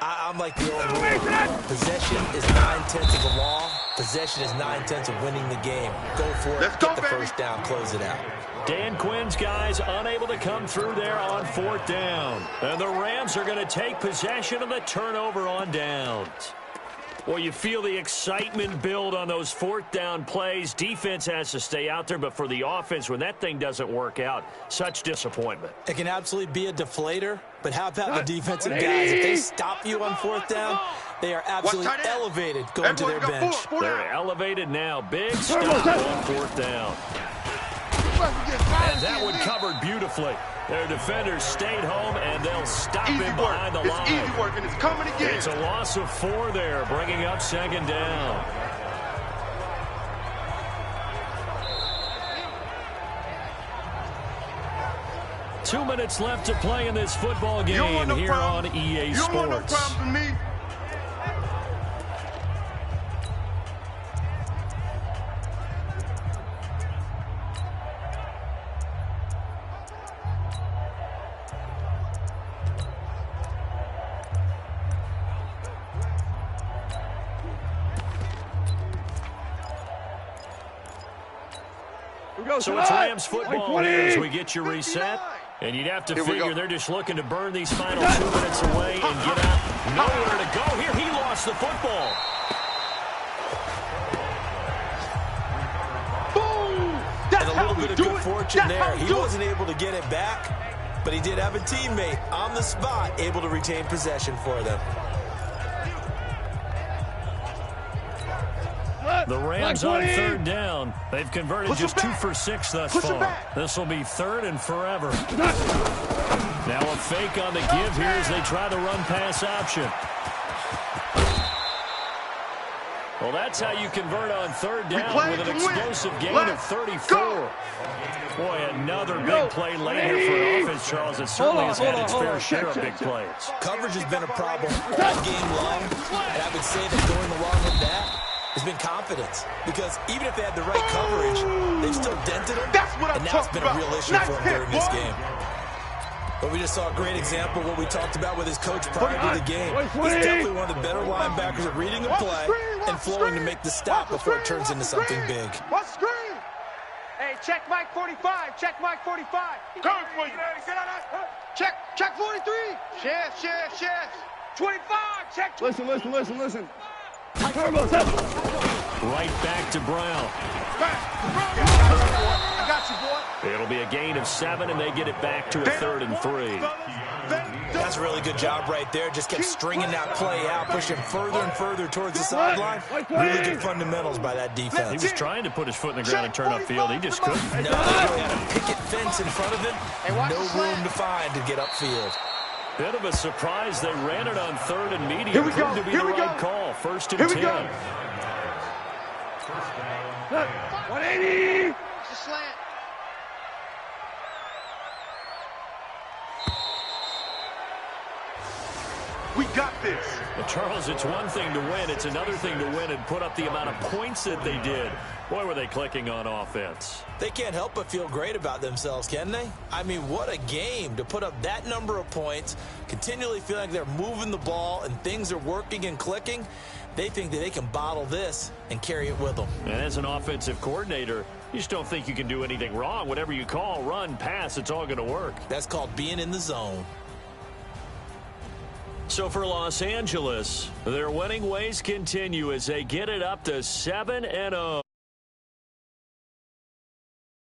I'm like the old rule. Possession is 9/10 of the law. Possession is 9/10 of winning the game. Go for it, get the first down, close it out. Dan Quinn's guys unable to come through there on 4th down. And the Rams are going to take possession of the turnover on downs. Well, you feel the excitement build on those fourth down plays. Defense has to stay out there, but for the offense, when that thing doesn't work out, such disappointment. It can absolutely be a deflator, but how about the defensive guys? If they stop you on fourth down, they are absolutely elevated going to their bench. They're elevated now. Big stop on fourth down. And that one covered beautifully. Their defenders stayed home, and they'll stop him behind the line. It's easy work, and it's coming again. It's a loss of 4 there, bringing up second down. Two minutes left to play in this football game here on EA Sports. You don't want no problems with me. So it's Rams football here as we get you reset. And you'd have to figure they're just looking to burn these final 2 minutes away and get out. Nowhere to go here. He lost the football. Boom! And a little bit of good fortune there. He wasn't able to get it back, but he did have a teammate on the spot able to retain possession for them. The Rams on third down. They've converted just 2 for 6 thus far. This will be third and forever. Now a fake on the give here as they try the run-pass option. Well, that's how you convert on third down with an explosive gain of 34. Boy, another big play late here for an offense, Charles. It certainly has had its fair share of big plays. Coverage has been a problem all game long, and I would say that going along with that has been confidence, because even if they had the right coverage, they've still dented them, and that's been a real issue for them during this game. But we just saw a great example of what we talked about with his coach prior to the game. He's definitely one of the better linebackers at reading the play and flowing to make the stop before it turns into something big. What screen? Hey, check Mike 45. Check Mike 45. Coming for you. Check 43. Yes. 25. Check 25. Listen. Right back to Brown. I got you, boy. It'll be a gain of 7, and they get it back to a 3rd and 3. That's a really good job right there. Just kept stringing that play out, pushing further and further towards the sideline. Really good fundamentals by that defense. He was trying to put his foot in the ground and turn upfield. He just couldn't. No, he had a picket fence in front of him. No room to find to get upfield. Bit of a surprise. They ran it on 3rd and medium. Proved to be the right call. 1st and 10. 180. It's a slant. We got this. Well, Charles, it's one thing to win. It's another thing to win and put up the amount of points that they did. Boy, were they clicking on offense. They can't help but feel great about themselves, can they? I mean, what a game to put up that number of points, continually feel like they're moving the ball and things are working and clicking. They think that they can bottle this and carry it with them. And as an offensive coordinator, you just don't think you can do anything wrong. Whatever you call, run, pass, it's all going to work. That's called being in the zone. So for Los Angeles, their winning ways continue as they get it up to 7-0.